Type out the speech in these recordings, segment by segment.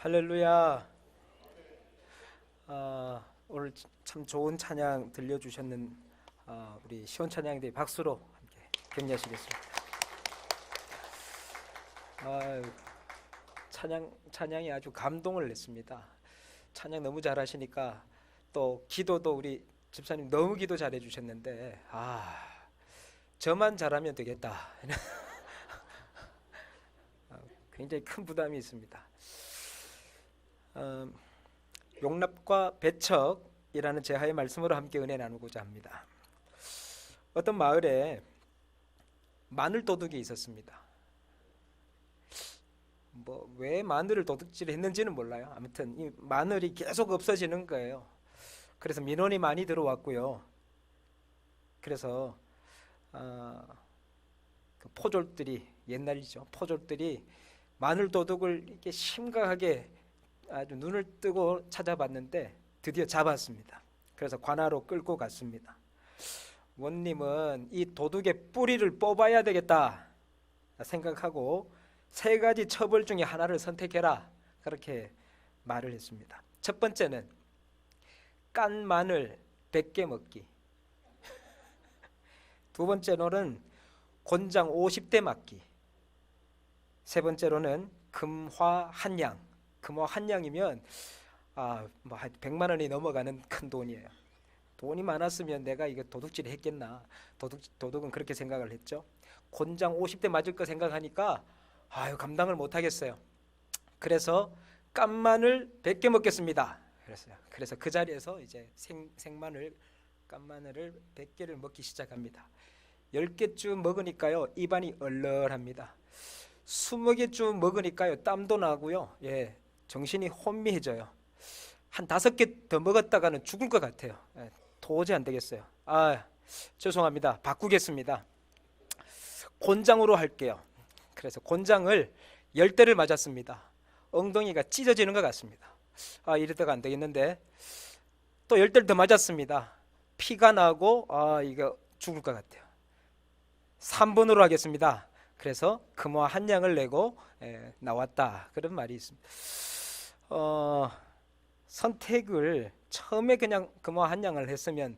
할렐루야. 오늘 참 좋은 찬양 들려주셨는 우리 시온 찬양대회 박수로 함께 격려하시겠습니다. 찬양이 아주 감동을 냈습니다. 찬양 너무 잘하시니까 또 기도도 우리 집사님 너무 기도 잘해 주셨는데 저만 잘하면 되겠다. 굉장히 큰 부담이 있습니다. 용납과 배척이라는 제하의 말씀으로 함께 은혜 나누고자 합니다. 어떤 마을에 마늘 도둑이 있었습니다. 왜 마늘을 도둑질을 했는지는 몰라요. 아무튼 이 마늘이 계속 없어지는 거예요. 그래서 민원이 많이 들어왔고요. 그래서 그 포졸들이, 옛날이죠, 포졸들이 마늘 도둑을 이렇게 심각하게 아주 눈을 뜨고 찾아봤는데 드디어 잡았습니다. 그래서 관하로 끌고 갔습니다. 원님은 이 도둑의 뿌리를 뽑아야 되겠다 생각하고 3가지 처벌 중에 하나를 선택해라, 그렇게 말을 했습니다. 첫 번째는 깐 마늘 100개 먹기. 두 번째로는 곤장 50대 맞기. 세 번째로는 금화 한 양. 금화 한 양이면 100만 원이 넘어가는 큰 돈이에요. 돈이 많았으면 내가 이거 도둑질 했겠나. 도둑은 그렇게 생각을 했죠. 곤장 50대 맞을 거 생각하니까 감당을 못 하겠어요. 그래서 깐마늘 100개 먹겠습니다. 그래서 그 자리에서 이제 생마늘, 깐마늘을 100개를 먹기 시작합니다. 10개쯤 먹으니까요, 입안이 얼얼합니다. 20개쯤 먹으니까요, 땀도 나고요, 정신이 혼미해져요. 한 5개 더 먹었다가는 죽을 것 같아요. 도저히 안 되겠어요. 죄송합니다. 바꾸겠습니다. 곤장으로 할게요. 그래서 곤장을 10대를 맞았습니다. 엉덩이가 찢어지는 것 같습니다. 이러다가 안 되겠는데 또 10대를 더 맞았습니다. 피가 나고 이거 죽을 것 같아요. 3번으로 하겠습니다. 그래서 금화 한 양을 내고 나왔다, 그런 말이 있습니다. 선택을 처음에 그냥 금화 한 양을 했으면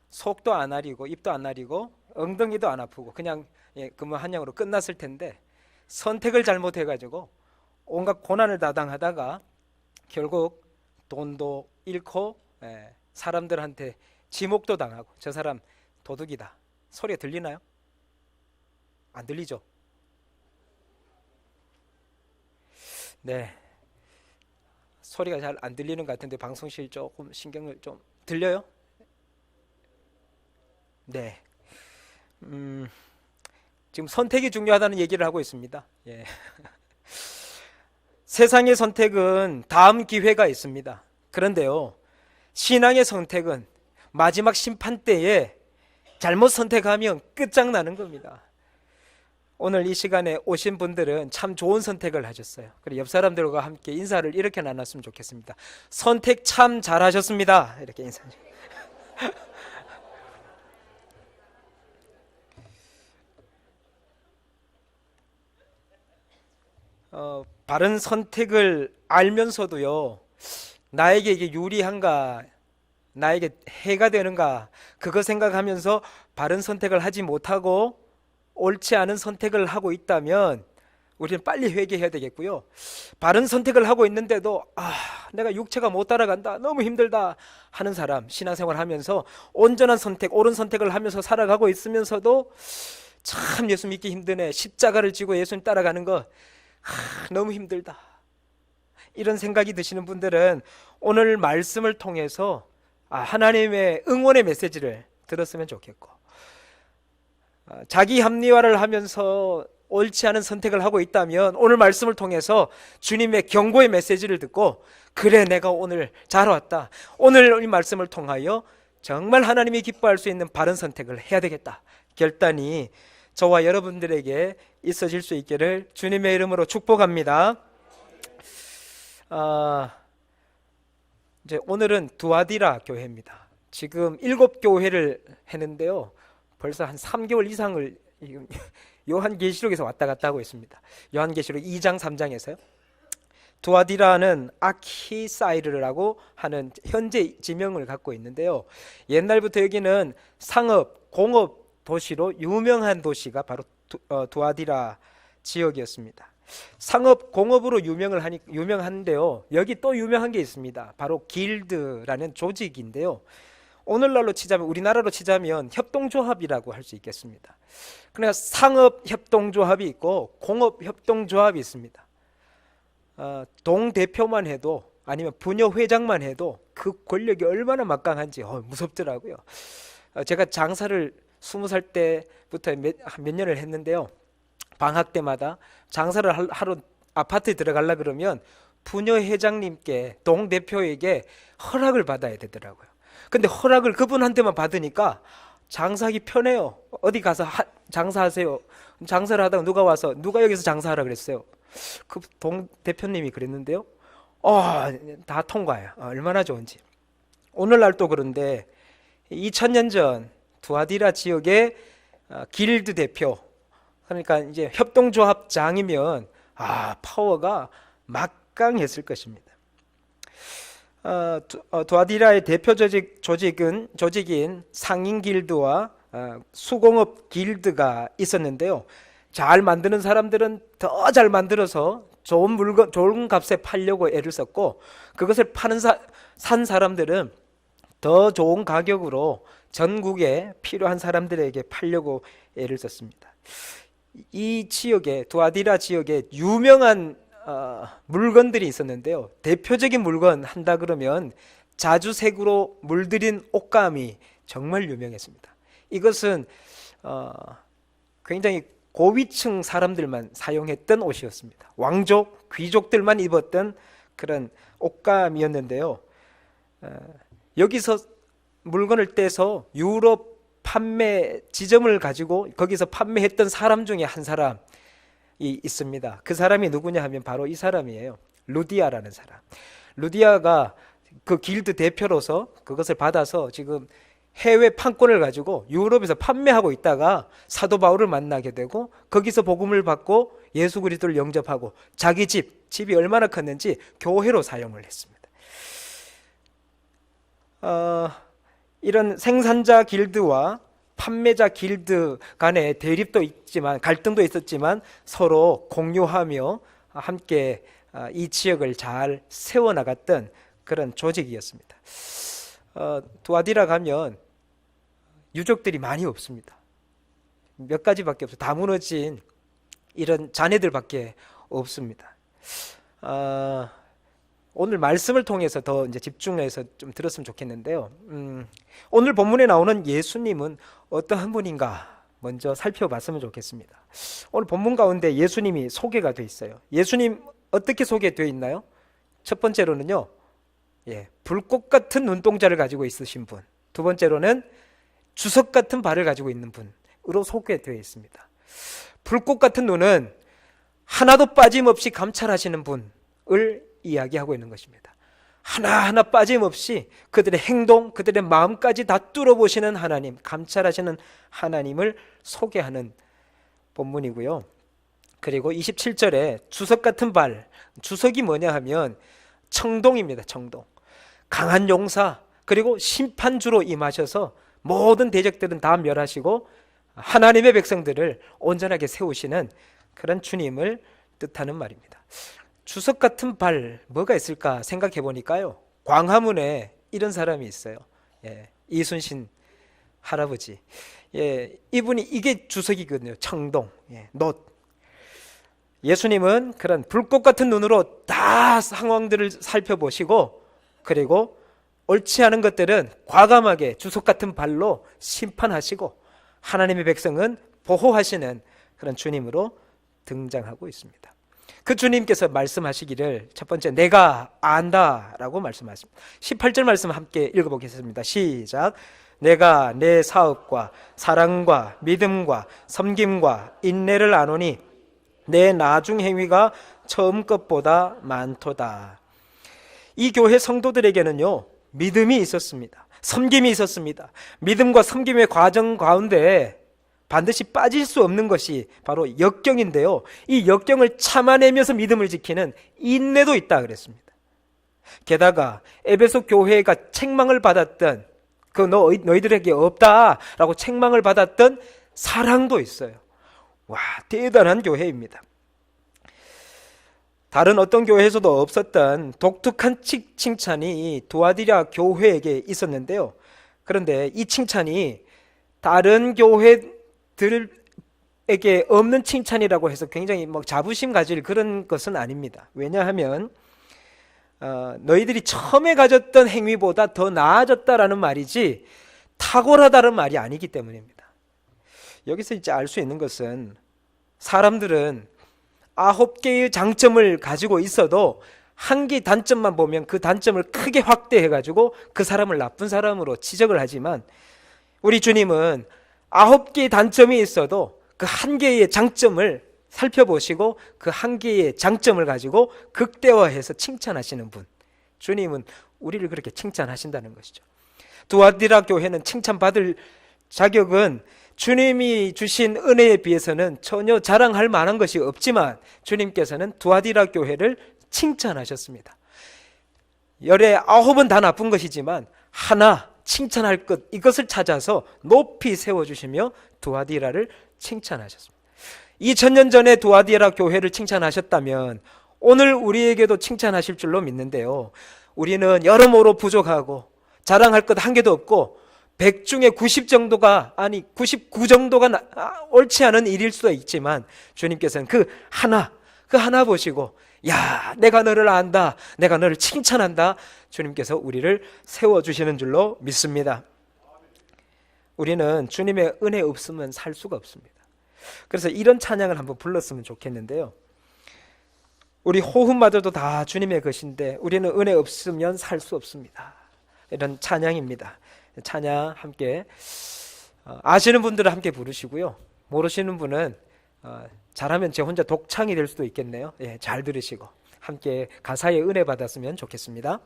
속도 안 아리고 입도 안 아리고 엉덩이도 안 아프고 그냥 금화 한 양으로 끝났을 텐데, 선택을 잘못해가지고 온갖 고난을 다 당하다가 결국 돈도 잃고 사람들한테 지목도 당하고, 저 사람 도둑이다 소리가 들리나요? 안 들리죠? 네, 소리가 잘 안 들리는 것 같은데 방송실 조금 신경을 좀 들려요? 네. 지금 선택이 중요하다는 얘기를 하고 있습니다. 세상의 선택은 다음 기회가 있습니다. 그런데요, 신앙의 선택은 마지막 심판 때에 잘못 선택하면 끝장나는 겁니다. 오늘 이 시간에 오신 분들은 참 좋은 선택을 하셨어요. 그리고 옆 사람들과 함께 인사를 이렇게 나눴으면 좋겠습니다. 선택 참 잘하셨습니다. 이렇게 인사해. 바른 선택을 알면서도요, 나에게 이게 유리한가, 나에게 해가 되는가, 그거 생각하면서 바른 선택을 하지 못하고 옳지 않은 선택을 하고 있다면 우리는 빨리 회개해야 되겠고요. 바른 선택을 하고 있는데도 내가 육체가 못 따라간다, 너무 힘들다 하는 사람, 신앙생활 하면서 온전한 선택, 옳은 선택을 하면서 살아가고 있으면서도 참 예수 믿기 힘드네, 십자가를 지고 예수님 따라가는 거 너무 힘들다, 이런 생각이 드시는 분들은 오늘 말씀을 통해서 하나님의 응원의 메시지를 들었으면 좋겠고, 자기 합리화를 하면서 옳지 않은 선택을 하고 있다면 오늘 말씀을 통해서 주님의 경고의 메시지를 듣고, 그래, 내가 오늘 잘 왔다, 오늘 이 말씀을 통하여 정말 하나님이 기뻐할 수 있는 바른 선택을 해야 되겠다 결단이 저와 여러분들에게 있어질 수 있기를 주님의 이름으로 축복합니다. 이제 오늘은 두아디라 교회입니다. 지금 7교회를 했는데요, 벌써 한 3개월 이상을 요한계시록에서 왔다 갔다 하고 있습니다. 요한계시록 2장 3장에서요. 두아디라는 아키사이르라고 하는 현재 지명을 갖고 있는데요. 옛날부터 여기는 상업, 공업 도시로 유명한 도시가 바로 두아디라 지역이었습니다. 상업, 공업으로 유명한데요. 여기 또 유명한 게 있습니다. 바로 길드라는 조직인데요. 오늘날로 치자면, 우리나라로 치자면 협동조합이라고 할 수 있겠습니다. 그러니까 상업협동조합이 있고 공업협동조합이 있습니다. 동대표만 해도, 아니면 부녀회장만 해도 그 권력이 얼마나 막강한지 무섭더라고요. 제가 장사를 20살 때부터 몇 년을 했는데요. 방학 때마다 장사를 하러 아파트에 들어가려 그러면 부녀회장님께, 동대표에게 허락을 받아야 되더라고요. 근데 허락을 그분한테만 받으니까 장사하기 편해요. 어디 가서 장사하세요. 장사를 하다가 누가 와서, 누가 여기서 장사하라 그랬어요? 그 동대표님이 그랬는데요. 다 통과해요. 얼마나 좋은지. 오늘날 또 그런데 2000년 전 두아디라 지역의 길드 대표, 그러니까 이제 협동조합장이면 파워가 막강했을 것입니다. 두아디라의 대표 조직인 상인 길드와 수공업 길드가 있었는데요. 잘 만드는 사람들은 더 잘 만들어서 좋은 물건, 좋은 값에 팔려고 애를 썼고, 그것을 산 사람들은 더 좋은 가격으로 전국에 필요한 사람들에게 팔려고 애를 썼습니다. 이 지역에, 두아디라 지역에 유명한 물건들이 있었는데요. 대표적인 물건 한다 그러면 자주색으로 물들인 옷감이 정말 유명했습니다. 이것은 굉장히 고위층 사람들만 사용했던 옷이었습니다. 왕족, 귀족들만 입었던 그런 옷감이었는데요. 여기서 물건을 떼서 유럽 판매 지점을 가지고 거기서 판매했던 사람 중에 한 사람이 있습니다. 그 사람이 누구냐 하면 바로 이 사람이에요. 루디아라는 사람. 루디아가 그 길드 대표로서 그것을 받아서 지금 해외 판권을 가지고 유럽에서 판매하고 있다가 사도 바울을 만나게 되고, 거기서 복음을 받고 예수 그리스도를 영접하고 자기 집이 얼마나 컸는지 교회로 사용을 했습니다. 이런 생산자 길드와 판매자 길드 간에 대립도 있지만, 갈등도 있었지만 서로 공유하며 함께 이 지역을 잘 세워나갔던 그런 조직이었습니다. 두아디라 가면 유족들이 많이 없습니다. 몇 가지밖에 없어요. 다 무너진 이런 자네들밖에 없습니다. 오늘 말씀을 통해서 더 이제 집중해서 좀 들었으면 좋겠는데요. 오늘 본문에 나오는 예수님은 어떠한 분인가 먼저 살펴봤으면 좋겠습니다. 오늘 본문 가운데 예수님이 소개가 되어 있어요. 예수님 어떻게 소개되어 있나요? 첫 번째로는요, 불꽃 같은 눈동자를 가지고 있으신 분. 두 번째로는 주석 같은 발을 가지고 있는 분으로 소개되어 있습니다. 불꽃 같은 눈은 하나도 빠짐없이 감찰하시는 분을 이야기하고 있는 것입니다. 하나하나 빠짐없이 그들의 행동, 그들의 마음까지 다 뚫어보시는 하나님, 감찰하시는 하나님을 소개하는 본문이고요. 그리고 27절에 주석 같은 발, 주석이 뭐냐 하면 청동입니다. 청동. 강한 용사, 그리고 심판주로 임하셔서 모든 대적들은 다 멸하시고 하나님의 백성들을 온전하게 세우시는 그런 주님을 뜻하는 말입니다. 주석 같은 발, 뭐가 있을까 생각해 보니까요, 광화문에 이런 사람이 있어요. 이순신 할아버지. 이분이 이게 주석이거든요. 청동, 놋. 예수님은 그런 불꽃 같은 눈으로 다 상황들을 살펴보시고, 그리고 옳지 않은 것들은 과감하게 주석 같은 발로 심판하시고 하나님의 백성은 보호하시는 그런 주님으로 등장하고 있습니다. 그 주님께서 말씀하시기를, 첫 번째, 내가 안다라고 말씀하십니다. 18절 말씀 함께 읽어보겠습니다. 시작. 내가 내 사업과 사랑과 믿음과 섬김과 인내를 아노니 내 나중 행위가 처음 것보다 많도다. 이 교회 성도들에게는요, 믿음이 있었습니다. 섬김이 있었습니다. 믿음과 섬김의 과정 가운데 반드시 빠질 수 없는 것이 바로 역경인데요, 이 역경을 참아내면서 믿음을 지키는 인내도 있다 그랬습니다. 게다가 에베소 교회가 책망을 받았던 너희들에게 없다라고 책망을 받았던 사랑도 있어요. 와, 대단한 교회입니다. 다른 어떤 교회에서도 없었던 독특한 칭찬이 두아디라 교회에게 있었는데요, 그런데 이 칭찬이 다른 교회들에게 없는 칭찬이라고 해서 굉장히 자부심 가질 그런 것은 아닙니다. 왜냐하면 너희들이 처음에 가졌던 행위보다 더 나아졌다라는 말이지 탁월하다는 말이 아니기 때문입니다. 여기서 이제 알 수 있는 것은 사람들은 9개의 장점을 가지고 있어도 한 개의 단점만 보면 그 단점을 크게 확대해가지고 그 사람을 나쁜 사람으로 지적을 하지만, 우리 주님은 9개의 단점이 있어도 그 한 개의 장점을 살펴보시고 그 한 개의 장점을 가지고 극대화해서 칭찬하시는 분, 주님은 우리를 그렇게 칭찬하신다는 것이죠. 두아디라 교회는 칭찬받을 자격은 주님이 주신 은혜에 비해서는 전혀 자랑할 만한 것이 없지만 주님께서는 두아디라 교회를 칭찬하셨습니다. 열의 9은 다 나쁜 것이지만 하나 칭찬할 것, 이것을 찾아서 높이 세워주시며 두아디라를 칭찬하셨습니다. 2000년 전에 두아디라 교회를 칭찬하셨다면 오늘 우리에게도 칭찬하실 줄로 믿는데요, 우리는 여러모로 부족하고 자랑할 것 한 개도 없고 100 중에 90 정도가, 아니 99 정도가 옳지 않은 일일 수도 있지만 주님께서는 그 하나 보시고, 야, 내가 너를 안다, 내가 너를 칭찬한다, 주님께서 우리를 세워주시는 줄로 믿습니다. 우리는 주님의 은혜 없으면 살 수가 없습니다. 그래서 이런 찬양을 한번 불렀으면 좋겠는데요, 우리 호흡마저도 다 주님의 것인데 우리는 은혜 없으면 살 수 없습니다. 이런 찬양입니다. 찬양 함께 아시는 분들은 함께 부르시고요, 모르시는 분은 잘하면 제 혼자 독창이 될 수도 있겠네요. 예, 잘 들으시고 함께 가사의 은혜 받았으면 좋겠습니다.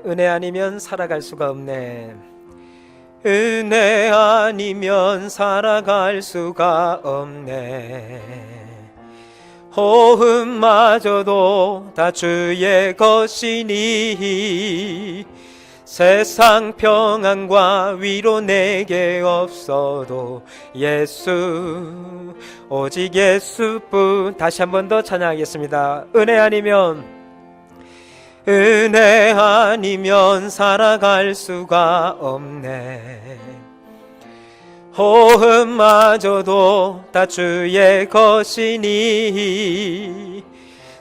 은혜 아니면 살아갈 수가 없네. 은혜 아니면 살아갈 수가 없네. 호흡마저도 다 주의 것이니 세상 평안과 위로 내게 없어도 예수, 오직 예수뿐. 다시 한 번 더 찬양하겠습니다. 은혜 아니면 살아갈 수가 없네. 호흡마저도 다 주의 것이니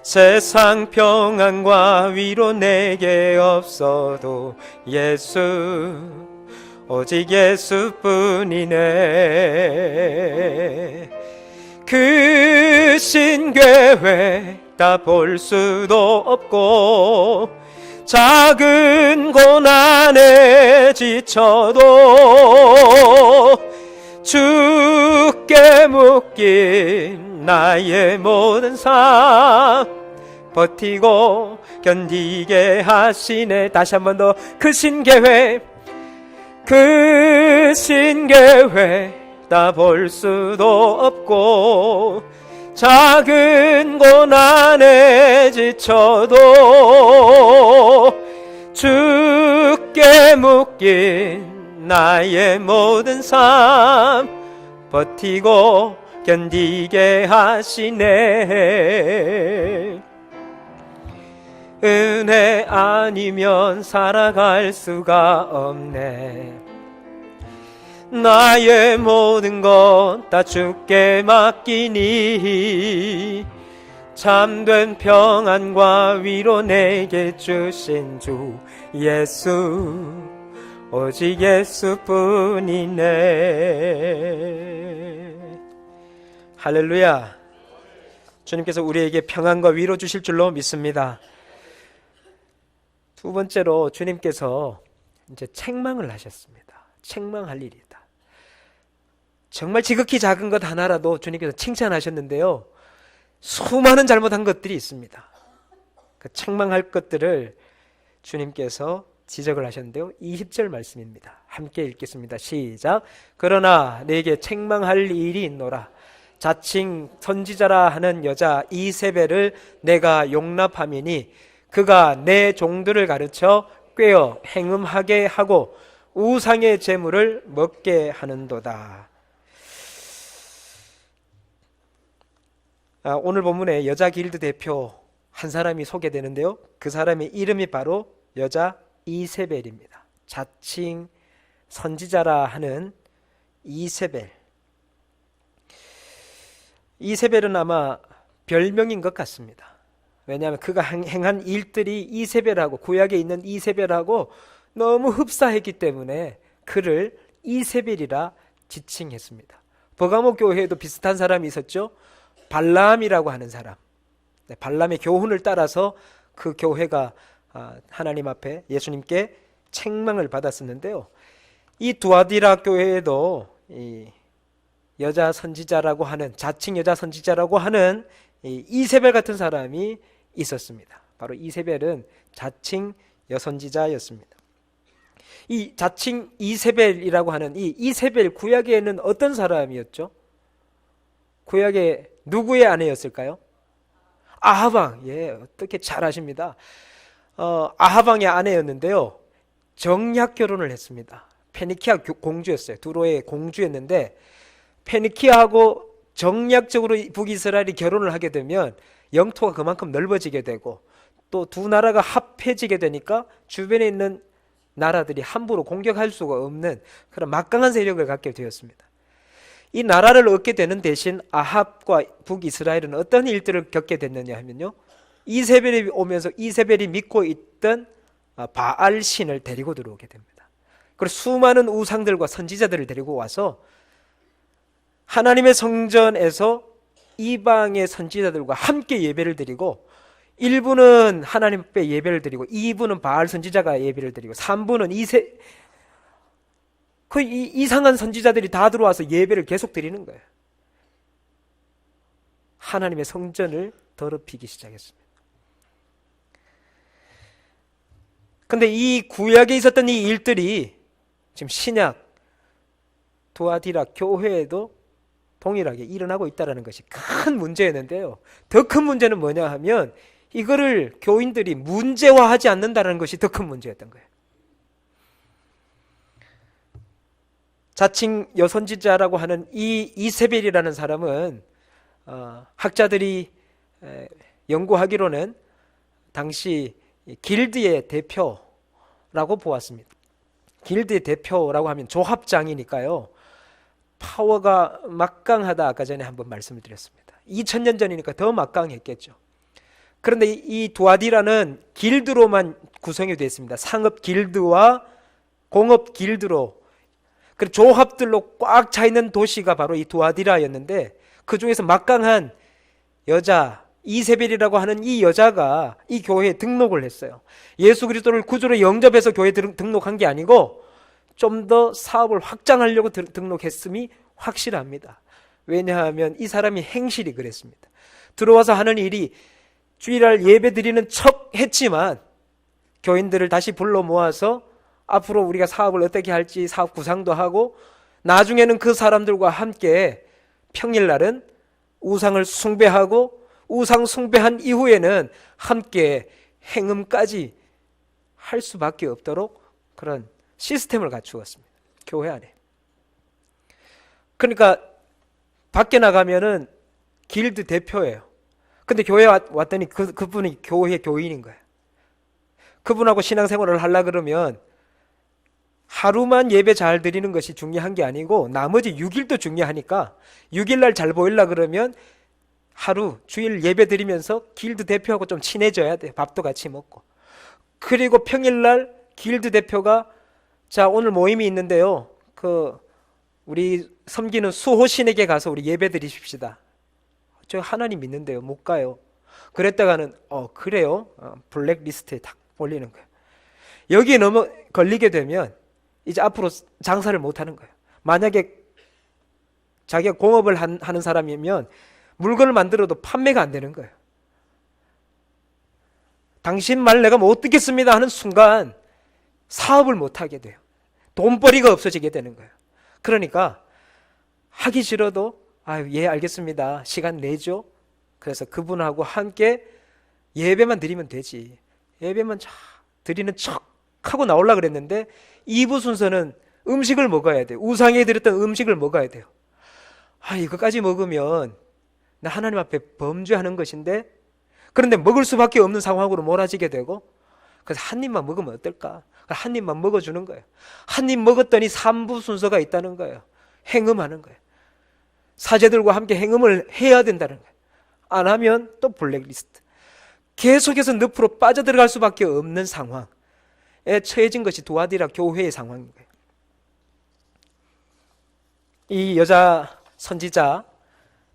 세상 평안과 위로 내게 없어도 예수, 오직 예수뿐이네. 그 신계회 다 볼 수도 없고 작은 고난에 지쳐도 주께 묶인 나의 모든 삶 버티고 견디게 하시네. 다시 한 번 더. 그 신계회 다 볼 수도 없고 작은 고난에 지쳐도 주께 묶인 나의 모든 삶 버티고 견디게 하시네. 은혜 아니면 살아갈 수가 없네. 나의 모든 것 다 주께 맡기니 참된 평안과 위로 내게 주신 주 예수, 오직 예수뿐이네. 할렐루야. 주님께서 우리에게 평안과 위로 주실 줄로 믿습니다. 두 번째로 주님께서 이제 책망을 하셨습니다. 책망할 일이다. 정말 지극히 작은 것 하나라도 주님께서 칭찬하셨는데요, 수많은 잘못한 것들이 있습니다. 그 책망할 것들을 주님께서 지적을 하셨는데요. 20절 말씀입니다. 함께 읽겠습니다. 시작. 그러나 내게 책망할 일이 있노라. 자칭 선지자라 하는 여자 이세벨을 내가 용납함이니 그가 내 종들을 가르쳐 꾀어 행음하게 하고 우상의 제물을 먹게 하는도다. 오늘 본문에 여자 길드 대표 한 사람이 소개되는데요. 그 사람의 이름이 바로 여자 이세벨입니다. 자칭 선지자라 하는 이세벨. 이세벨은 아마 별명인 것 같습니다. 왜냐하면 그가 행한 일들이 이세벨하고 구약에 있는 이세벨하고 너무 흡사했기 때문에 그를 이세벨이라 지칭했습니다. 버가모 교회에도 비슷한 사람이 있었죠. 발람이라고 하는 사람. 발람의 교훈을 따라서 그 교회가 하나님 앞에 예수님께 책망을 받았었는데요. 이 두아디라 교회에도 이 여자 선지자라고 하는, 자칭 여자 선지자라고 하는 이세벨 같은 사람이 있었습니다. 바로 이세벨은 자칭 여선지자였습니다. 이 자칭 이세벨이라고 하는 이 이세벨, 구약에는 어떤 사람이었죠? 구약에 누구의 아내였을까요? 아하방. 예, 어떻게 잘 아십니다. 아하방의 아내였는데요. 정략 결혼을 했습니다. 페니키아 공주였어요. 두로의 공주였는데 페니키아하고 정략적으로 북이스라엘이 결혼을 하게 되면 영토가 그만큼 넓어지게 되고 또 두 나라가 합해지게 되니까 주변에 있는 나라들이 함부로 공격할 수가 없는 그런 막강한 세력을 갖게 되었습니다. 이 나라를 얻게 되는 대신 아합과 북이스라엘은 어떤 일들을 겪게 됐느냐 하면요, 이세벨이 오면서 이세벨이 믿고 있던 바알 신을 데리고 들어오게 됩니다. 그리고 수많은 우상들과 선지자들을 데리고 와서 하나님의 성전에서 이방의 선지자들과 함께 예배를 드리고, 1부는 하나님 앞에 예배를 드리고 2부는 바알 선지자가 예배를 드리고 3부는 이상한 선지자들이 다 들어와서 예배를 계속 드리는 거예요. 하나님의 성전을 더럽히기 시작했습니다. 근데 이 구약에 있었던 이 일들이 지금 신약 두아디라 교회에도 동일하게 일어나고 있다는 것이 큰 문제였는데요. 더 큰 문제는 뭐냐 하면 이거를 교인들이 문제화하지 않는다는 것이 더 큰 문제였던 거예요. 자칭 여선지자라고 하는 이 이세벨이라는 사람은 학자들이 연구하기로는 당시 길드의 대표라고 보았습니다. 길드의 대표라고 하면 조합장이니까요, 파워가 막강하다. 아까 전에 한번 말씀을 드렸습니다. 2000년 전이니까 더 막강했겠죠. 그런데 이 두아디라는 길드로만 구성이 되어 있습니다. 상업 길드와 공업 길드로, 그리고 조합들로 꽉 차 있는 도시가 바로 이 두아디라였는데, 그 중에서 막강한 여자 이세벨이라고 하는 이 여자가 이 교회에 등록을 했어요. 예수 그리스도를 구주로 영접해서 교회에 등록한 게 아니고 좀 더 사업을 확장하려고 등록했음이 확실합니다. 왜냐하면 이 사람이 행실이 그랬습니다. 들어와서 하는 일이 주일날 예배 드리는 척 했지만 교인들을 다시 불러 모아서 앞으로 우리가 사업을 어떻게 할지 사업 구상도 하고, 나중에는 그 사람들과 함께 평일날은 우상을 숭배하고, 우상 숭배한 이후에는 함께 행음까지 할 수밖에 없도록 그런 시스템을 갖추었습니다. 교회 안에. 그러니까 밖에 나가면은 길드 대표예요. 근데 교회에 왔더니 그분이 교회 교인인 거예요. 그분하고 신앙생활을 하려고 그러면 하루만 예배 잘 드리는 것이 중요한 게 아니고 나머지 6일도 중요하니까 6일날 잘 보이려고 그러면 하루 주일 예배 드리면서 길드 대표하고 좀 친해져야 돼. 밥도 같이 먹고. 그리고 평일날 길드 대표가 자, 오늘 모임이 있는데요, 우리 섬기는 수호신에게 가서 우리 예배 드리십시다. 저 하나님 믿는데요, 못 가요. 그랬다가는 그래요? 블랙리스트에 딱 올리는 거예요. 여기에 걸리게 되면 이제 앞으로 장사를 못 하는 거예요. 만약에 자기가 공업을 하는 사람이면 물건을 만들어도 판매가 안 되는 거예요. 당신 말 내가 못 듣겠습니다 하는 순간 사업을 못하게 돼요. 돈벌이가 없어지게 되는 거예요. 그러니까 하기 싫어도 예 알겠습니다. 시간 내죠. 그래서 그분하고 함께 예배만 드리면 되지. 예배만 쫙 드리는 척 하고 나오려고 그랬는데 2부 순서는 음식을 먹어야 돼요. 우상에 드렸던 음식을 먹어야 돼요. 이거까지 먹으면 나 하나님 앞에 범죄하는 것인데, 그런데 먹을 수밖에 없는 상황으로 몰아지게 되고, 그래서 한 입만 먹으면 어떨까? 한 입만 먹어주는 거예요. 한 입 먹었더니 3부 순서가 있다는 거예요. 행음하는 거예요. 사제들과 함께 행음을 해야 된다는 거예요. 안 하면 또 블랙리스트. 계속해서 늪으로 빠져들어갈 수밖에 없는 상황에 처해진 것이 두아디라 교회의 상황인 거예요. 이 여자 선지자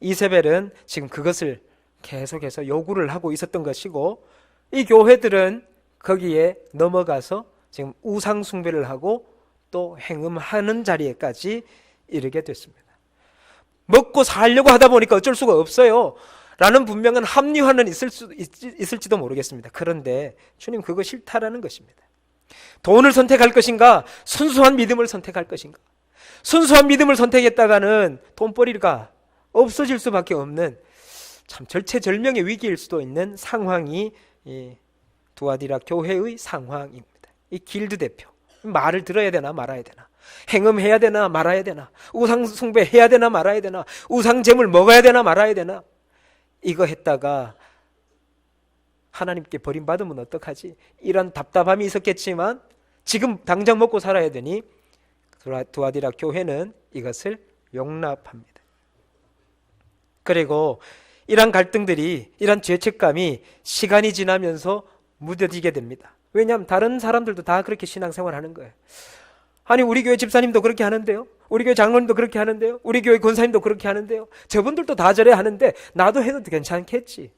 이세벨은 지금 그것을 계속해서 요구를 하고 있었던 것이고, 이 교회들은 거기에 넘어가서 지금 우상 숭배를 하고 또 행음하는 자리에까지 이르게 됐습니다. 먹고 살려고 하다 보니까 어쩔 수가 없어요 라는 분명한 합리화는 있을지도 모르겠습니다. 그런데 주님 그거 싫다라는 것입니다. 돈을 선택할 것인가, 순수한 믿음을 선택할 것인가. 순수한 믿음을 선택했다가는 돈벌이가 없어질 수밖에 없는 참 절체절명의 위기일 수도 있는 상황이 이 두아디라 교회의 상황입니다. 이 길드 대표, 말을 들어야 되나 말아야 되나, 행음해야 되나 말아야 되나, 우상 숭배해야 되나 말아야 되나, 우상 제물 먹어야 되나 말아야 되나, 이거 했다가 하나님께 버림받으면 어떡하지? 이런 답답함이 있었겠지만 지금 당장 먹고 살아야 되니 두아디라 교회는 이것을 용납합니다. 그리고 이런 갈등들이, 이런 죄책감이 시간이 지나면서 무뎌지게 됩니다. 왜냐하면 다른 사람들도 다 그렇게 신앙생활하는 거예요. 아니 우리 교회 집사님도 그렇게 하는데요, 우리 교회 장로님도 그렇게 하는데요, 우리 교회 권사님도 그렇게 하는데요, 저분들도 다 저래 하는데 나도 해도 괜찮겠지.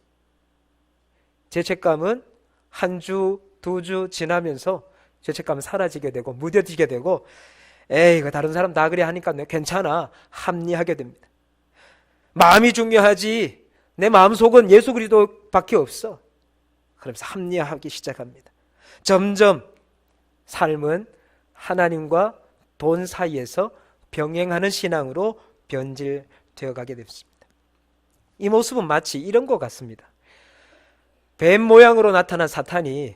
죄책감은 한 주, 2주 지나면서 죄책감은 사라지게 되고 무뎌지게 되고, 이거 다른 사람 다 그래 하니까 괜찮아, 합리하게 됩니다. 마음이 중요하지 내 마음속은 예수 그리스도밖에 없어. 그러면서 합리화하기 시작합니다. 점점 삶은 하나님과 돈 사이에서 병행하는 신앙으로 변질되어 가게 됐습니다. 이 모습은 마치 이런 것 같습니다. 뱀 모양으로 나타난 사탄이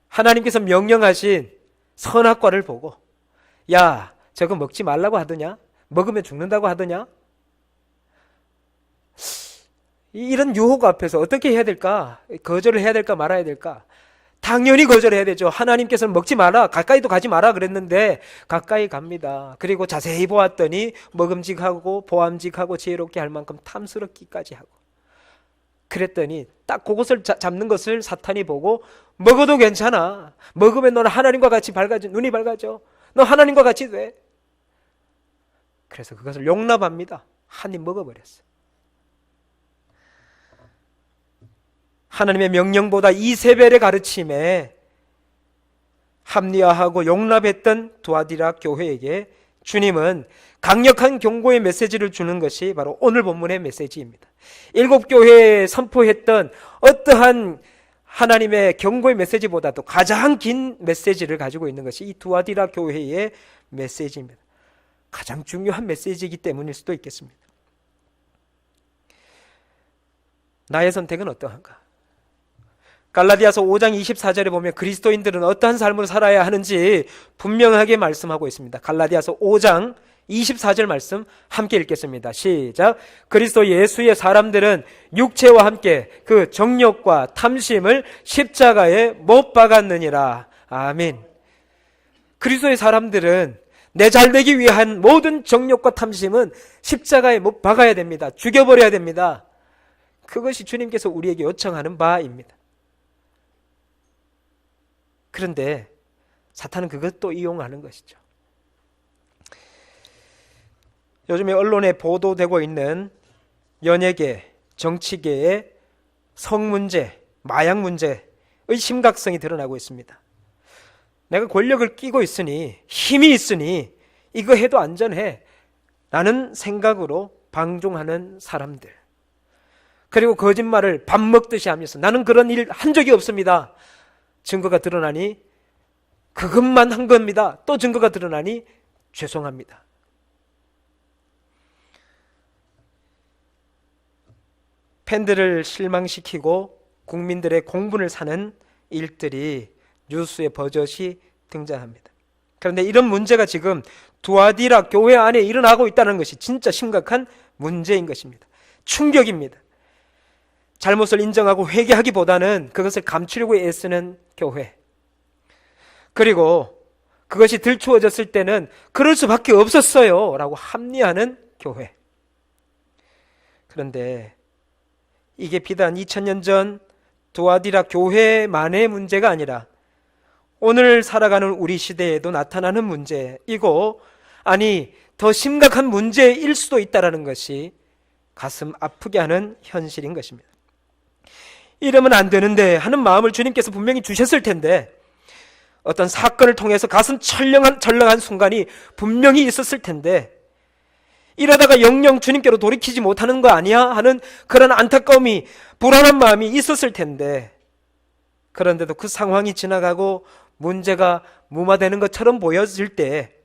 하나님께서 명령하신 선악과를 보고, 야 저거 먹지 말라고 하더냐, 먹으면 죽는다고 하더냐, 이런 유혹 앞에서 어떻게 해야 될까? 거절을 해야 될까 말아야 될까? 당연히 거절해야 되죠. 하나님께서는 먹지 마라, 가까이도 가지 마라 그랬는데 가까이 갑니다. 그리고 자세히 보았더니 먹음직하고 보암직하고 지혜롭게 할 만큼 탐스럽기까지 하고, 그랬더니 딱 그것을 잡는 것을 사탄이 보고, 먹어도 괜찮아, 먹으면 너는 하나님과 같이 밝아져, 눈이 밝아져, 너 하나님과 같이 돼. 그래서 그것을 용납합니다. 한 입 먹어버렸어요. 하나님의 명령보다 이세벨의 가르침에 합리화하고 용납했던 두아디라 교회에게 주님은 강력한 경고의 메시지를 주는 것이 바로 오늘 본문의 메시지입니다. 7교회에 선포했던 어떠한 하나님의 경고의 메시지보다도 가장 긴 메시지를 가지고 있는 것이 이 두아디라 교회의 메시지입니다. 가장 중요한 메시지이기 때문일 수도 있겠습니다. 나의 선택은 어떠한가? 갈라디아서 5장 24절에 보면 그리스도인들은 어떠한 삶을 살아야 하는지 분명하게 말씀하고 있습니다. 갈라디아서 5장 24절 말씀 함께 읽겠습니다. 시작. 그리스도 예수의 사람들은 육체와 함께 그 정욕과 탐심을 십자가에 못 박았느니라. 아멘. 그리스도의 사람들은 내 잘되기 위한 모든 정욕과 탐심은 십자가에 못 박아야 됩니다. 죽여버려야 됩니다. 그것이 주님께서 우리에게 요청하는 바입니다. 그런데 사탄은 그것도 이용하는 것이죠. 요즘에 언론에 보도되고 있는 연예계, 정치계의 성문제, 마약 문제의 심각성이 드러나고 있습니다. 내가 권력을 끼고 있으니, 힘이 있으니 이거 해도 안전해 라는 생각으로 방종하는 사람들, 그리고 거짓말을 밥 먹듯이 하면서 나는 그런 일 한 적이 없습니다. 증거가 드러나니 그것만 한 겁니다. 또 증거가 드러나니 죄송합니다. 팬들을 실망시키고 국민들의 공분을 사는 일들이 뉴스에 버젓이 등장합니다. 그런데 이런 문제가 지금 두아디라 교회 안에 일어나고 있다는 것이 진짜 심각한 문제인 것입니다. 충격입니다. 잘못을 인정하고 회개하기보다는 그것을 감추려고 애쓰는 교회, 그리고 그것이 들추어졌을 때는 그럴 수밖에 없었어요 라고 합리하는 교회. 그런데 이게 비단 2000년 전 두아디라 교회만의 문제가 아니라 오늘 살아가는 우리 시대에도 나타나는 문제이고, 아니 더 심각한 문제일 수도 있다는 것이 가슴 아프게 하는 현실인 것입니다. 이러면 안 되는데 하는 마음을 주님께서 분명히 주셨을 텐데, 어떤 사건을 통해서 가슴 철렁한 순간이 분명히 있었을 텐데, 이러다가 영영 주님께로 돌이키지 못하는 거 아니야? 하는 그런 안타까움이, 불안한 마음이 있었을 텐데, 그런데도 그 상황이 지나가고 문제가 무마되는 것처럼 보여질 때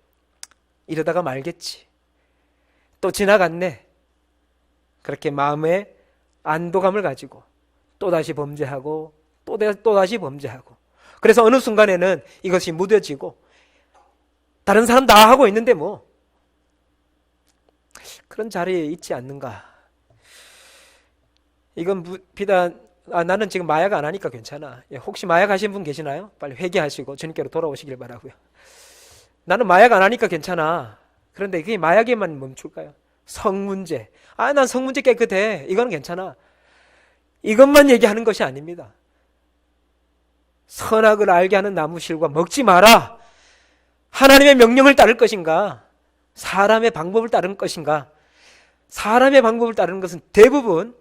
이러다가 말겠지, 또 지나갔네, 그렇게 마음에 안도감을 가지고 또다시 범죄하고 또다시 범죄하고, 그래서 어느 순간에는 이것이 무뎌지고 다른 사람 다 하고 있는데 뭐, 그런 자리에 있지 않는가. 이건 비단 나는 지금 마약 안 하니까 괜찮아. 혹시 마약 하신 분 계시나요? 빨리 회개하시고 주님께로 돌아오시길 바라고요. 나는 마약 안 하니까 괜찮아. 그런데 그게 마약에만 멈출까요? 성문제, 난 성문제 깨끗해, 이거는 괜찮아. 이것만 얘기하는 것이 아닙니다. 선악을 알게 하는 나무실과 먹지 마라. 하나님의 명령을 따를 것인가, 사람의 방법을 따를 것인가? 사람의 방법을 따르는 것은 대부분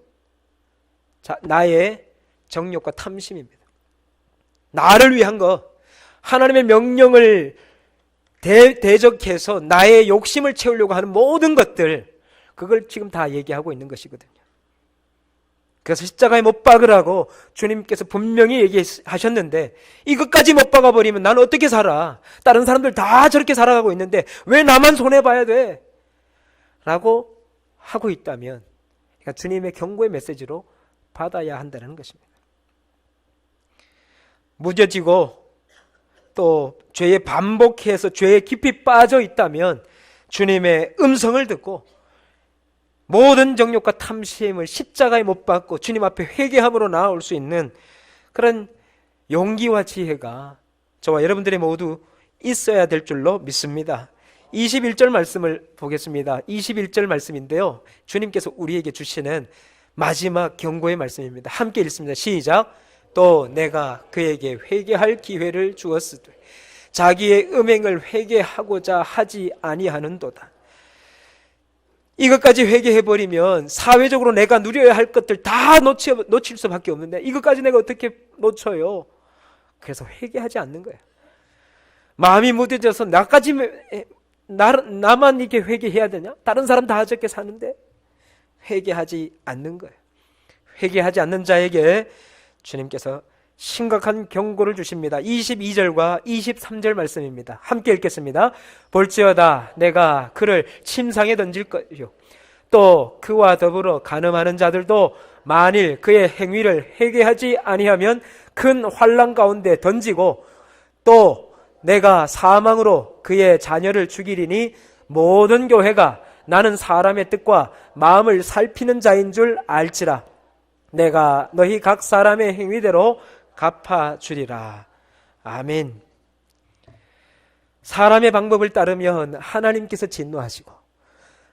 나의 정욕과 탐심입니다. 나를 위한 것, 하나님의 명령을 대적해서 나의 욕심을 채우려고 하는 모든 것들, 그걸 지금 다 얘기하고 있는 것이거든요. 그래서 십자가에 못 박으라고 주님께서 분명히 얘기하셨는데, 이것까지 못 박아버리면 나는 어떻게 살아? 다른 사람들 다 저렇게 살아가고 있는데 왜 나만 손해봐야 돼? 라고 하고 있다면, 그러니까 주님의 경고의 메시지로 받아야 한다는 것입니다. 무뎌지고 또 죄에 반복해서 죄에 깊이 빠져 있다면 주님의 음성을 듣고 모든 정욕과 탐심을 십자가에 못 박고 주님 앞에 회개함으로 나아올 수 있는 그런 용기와 지혜가 저와 여러분들이 모두 있어야 될 줄로 믿습니다. 21절 말씀을 보겠습니다. 21절 말씀인데요, 주님께서 우리에게 주시는 마지막 경고의 말씀입니다. 함께 읽습니다. 시작. 또 내가 그에게 회개할 기회를 주었으되 자기의 음행을 회개하고자 하지 아니하는도다. 이것까지 회개해버리면 사회적으로 내가 누려야 할 것들 다 놓칠 수밖에 없는데 이것까지 내가 어떻게 놓쳐요? 그래서 회개하지 않는 거예요. 마음이 무뎌져서 나만 이렇게 회개해야 되냐? 다른 사람 다 저렇게 사는데 회개하지 않는 거예요. 회개하지 않는 자에게 주님께서 심각한 경고를 주십니다. 22절과 23절 말씀입니다. 함께 읽겠습니다. 볼지어다 내가 그를 침상에 던질 것이요 또 그와 더불어 간음하는 자들도 만일 그의 행위를 회개하지 아니하면 큰 환난 가운데 던지고 또 내가 사망으로 그의 자녀를 죽이리니 모든 교회가 나는 사람의 뜻과 마음을 살피는 자인 줄 알지라. 내가 너희 각 사람의 행위대로 갚아주리라. 아멘. 사람의 방법을 따르면 하나님께서 진노하시고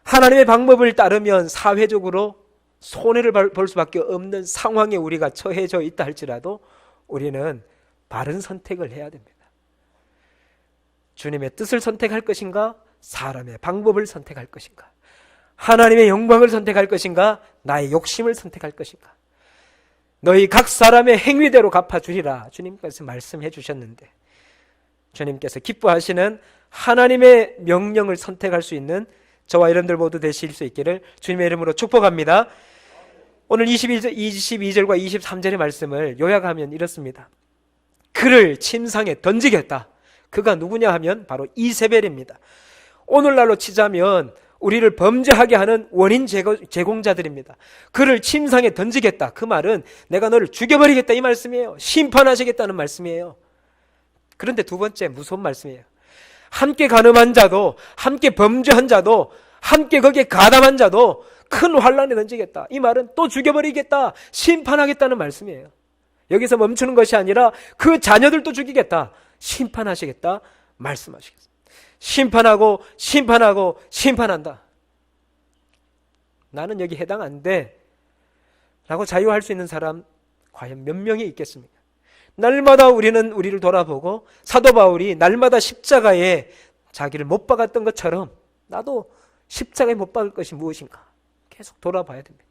하나님의 방법을 따르면 사회적으로 손해를 볼 수밖에 없는 상황에 우리가 처해져 있다 할지라도 우리는 바른 선택을 해야 됩니다. 주님의 뜻을 선택할 것인가? 사람의 방법을 선택할 것인가? 하나님의 영광을 선택할 것인가? 나의 욕심을 선택할 것인가? 너희 각 사람의 행위대로 갚아주리라. 주님께서 말씀해 주셨는데 주님께서 기뻐하시는 하나님의 명령을 선택할 수 있는 저와 여러분들 모두 되실 수 있기를 주님의 이름으로 축복합니다. 오늘 22절과 23절의 말씀을 요약하면 이렇습니다. 그를 침상에 던지겠다. 그가 누구냐 하면 바로 이세벨입니다. 오늘날로 치자면 우리를 범죄하게 하는 원인 제공자들입니다. 그를 침상에 던지겠다. 그 말은 내가 너를 죽여버리겠다 이 말씀이에요. 심판하시겠다는 말씀이에요. 그런데 두 번째 무서운 말씀이에요. 함께 간음한 자도, 함께 범죄한 자도, 함께 거기에 가담한 자도 큰 환란에 던지겠다. 이 말은 또 죽여버리겠다, 심판하겠다는 말씀이에요. 여기서 멈추는 것이 아니라 그 자녀들도 죽이겠다, 심판하시겠다 말씀하시겠습니다. 심판하고 심판하고 심판한다. 나는 여기 해당 안 돼 라고 자유할 수 있는 사람 과연 몇 명이 있겠습니까? 날마다 우리는 우리를 돌아보고 사도 바울이 날마다 십자가에 자기를 못 박았던 것처럼 나도 십자가에 못 박을 것이 무엇인가 계속 돌아봐야 됩니다.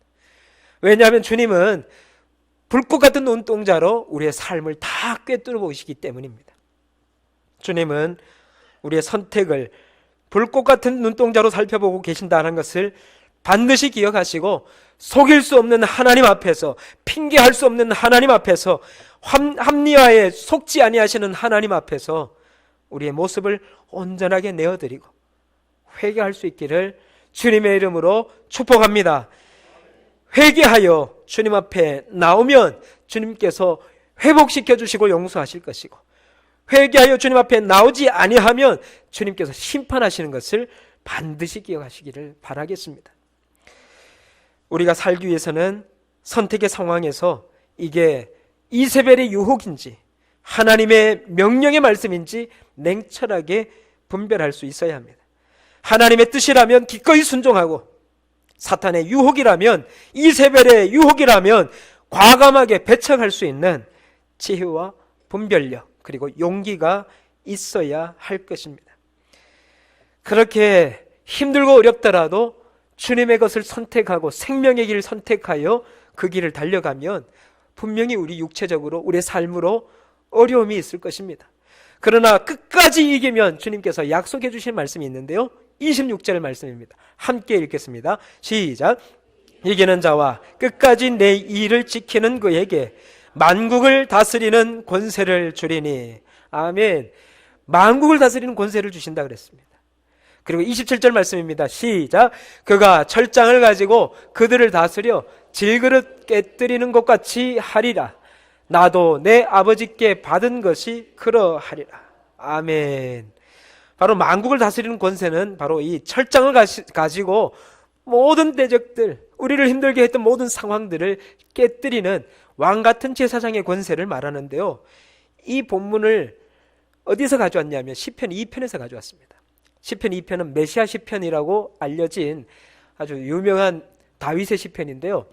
왜냐하면 주님은 불꽃 같은 눈동자로 우리의 삶을 다 꿰뚫어 보시기 때문입니다. 주님은 우리의 선택을 불꽃 같은 눈동자로 살펴보고 계신다는 것을 반드시 기억하시고 속일 수 없는 하나님 앞에서, 핑계할 수 없는 하나님 앞에서, 합리화에 속지 아니하시는 하나님 앞에서 우리의 모습을 온전하게 내어드리고 회개할 수 있기를 주님의 이름으로 축복합니다. 회개하여 주님 앞에 나오면 주님께서 회복시켜 주시고 용서하실 것이고, 회개하여 주님 앞에 나오지 아니하면 주님께서 심판하시는 것을 반드시 기억하시기를 바라겠습니다. 우리가 살기 위해서는 선택의 상황에서 이게 이세벨의 유혹인지 하나님의 명령의 말씀인지 냉철하게 분별할 수 있어야 합니다. 하나님의 뜻이라면 기꺼이 순종하고, 사탄의 유혹이라면, 이세벨의 유혹이라면 과감하게 배척할 수 있는 지혜와 분별력, 그리고 용기가 있어야 할 것입니다. 그렇게 힘들고 어렵더라도 주님의 것을 선택하고 생명의 길을 선택하여 그 길을 달려가면 분명히 우리 육체적으로, 우리의 삶으로 어려움이 있을 것입니다. 그러나 끝까지 이기면 주님께서 약속해 주신 말씀이 있는데요, 26절 말씀입니다. 함께 읽겠습니다. 시작. 이기는 자와 끝까지 내 일을 지키는 그에게 만국을 다스리는 권세를 주리니. 아멘. 만국을 다스리는 권세를 주신다 그랬습니다. 그리고 27절 말씀입니다. 시작. 그가 철장을 가지고 그들을 다스려 질그릇 깨뜨리는 것 같이 하리라. 나도 내 아버지께 받은 것이 그러하리라. 아멘. 바로 만국을 다스리는 권세는 바로 이 철장을 가지고 모든 대적들, 우리를 힘들게 했던 모든 상황들을 깨뜨리는 왕같은 제사장의 권세를 말하는데요, 이 본문을 어디서 가져왔냐면 시편 2편에서 가져왔습니다. 시편 2편은 메시아 시편이라고 알려진 아주 유명한 다윗의 시편인데요,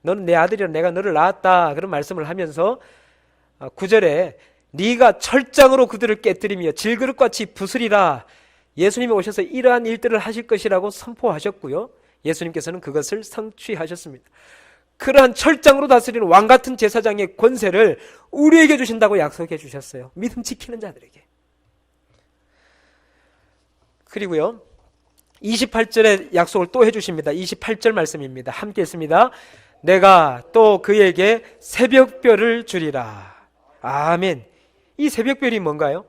너는 내 아들이라 내가 너를 낳았다 그런 말씀을 하면서 9절에 네가 철장으로 그들을 깨뜨리며 질그릇같이 부수리라. 예수님이 오셔서 이러한 일들을 하실 것이라고 선포하셨고요, 예수님께서는 그것을 성취하셨습니다. 그러한 철장으로 다스리는 왕같은 제사장의 권세를 우리에게 주신다고 약속해 주셨어요. 믿음 지키는 자들에게. 그리고요 28절에 약속을 또 해주십니다. 28절 말씀입니다. 함께 했습니다. 내가 또 그에게 새벽별을 주리라. 아멘. 이 새벽별이 뭔가요?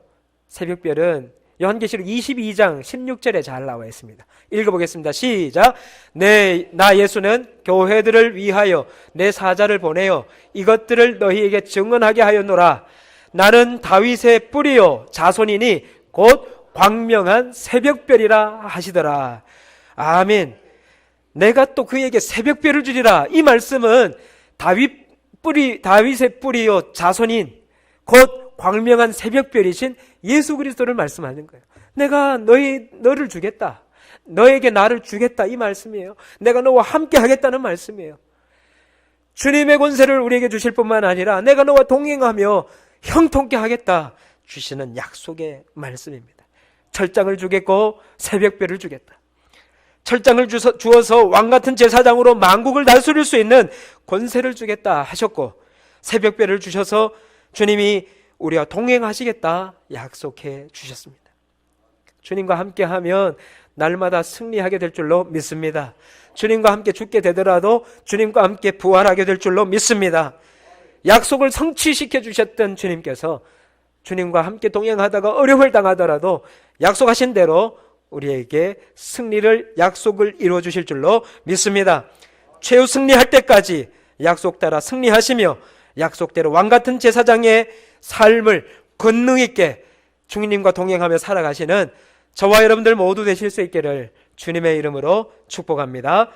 새벽별은 요한계시록 22장 16절에 잘 나와 있습니다. 읽어보겠습니다. 시작. 나 예수는 교회들을 위하여 내 사자를 보내어 이것들을 너희에게 증언하게 하였노라. 나는 다윗의 뿌리요 자손이니 곧 광명한 새벽별이라 하시더라. 아멘. 내가 또 그에게 새벽별을 주리라. 이 말씀은 다윗의 뿌리요 자손인 곧 광명한 새벽별이신 예수 그리스도를 말씀하는 거예요. 내가 너를 주겠다, 너에게 나를 주겠다, 이 말씀이에요. 내가 너와 함께 하겠다는 말씀이에요. 주님의 권세를 우리에게 주실 뿐만 아니라 내가 너와 동행하며 형통케 하겠다 주시는 약속의 말씀입니다. 철장을 주겠고 새벽별을 주겠다. 철장을 주어서 왕같은 제사장으로 만국을 다스릴 수 있는 권세를 주겠다 하셨고, 새벽별을 주셔서 주님이 우리와 동행하시겠다 약속해 주셨습니다. 주님과 함께하면 날마다 승리하게 될 줄로 믿습니다. 주님과 함께 죽게 되더라도 주님과 함께 부활하게 될 줄로 믿습니다. 약속을 성취시켜 주셨던 주님께서 주님과 함께 동행하다가 어려움을 당하더라도 약속하신 대로 우리에게 승리를 약속을 이루어 주실 줄로 믿습니다. 최후 승리할 때까지 약속 따라 승리하시며 약속대로 왕같은 제사장의 삶을 권능 있게 주님과 동행하며 살아가시는 저와 여러분들 모두 되실 수 있기를 주님의 이름으로 축복합니다.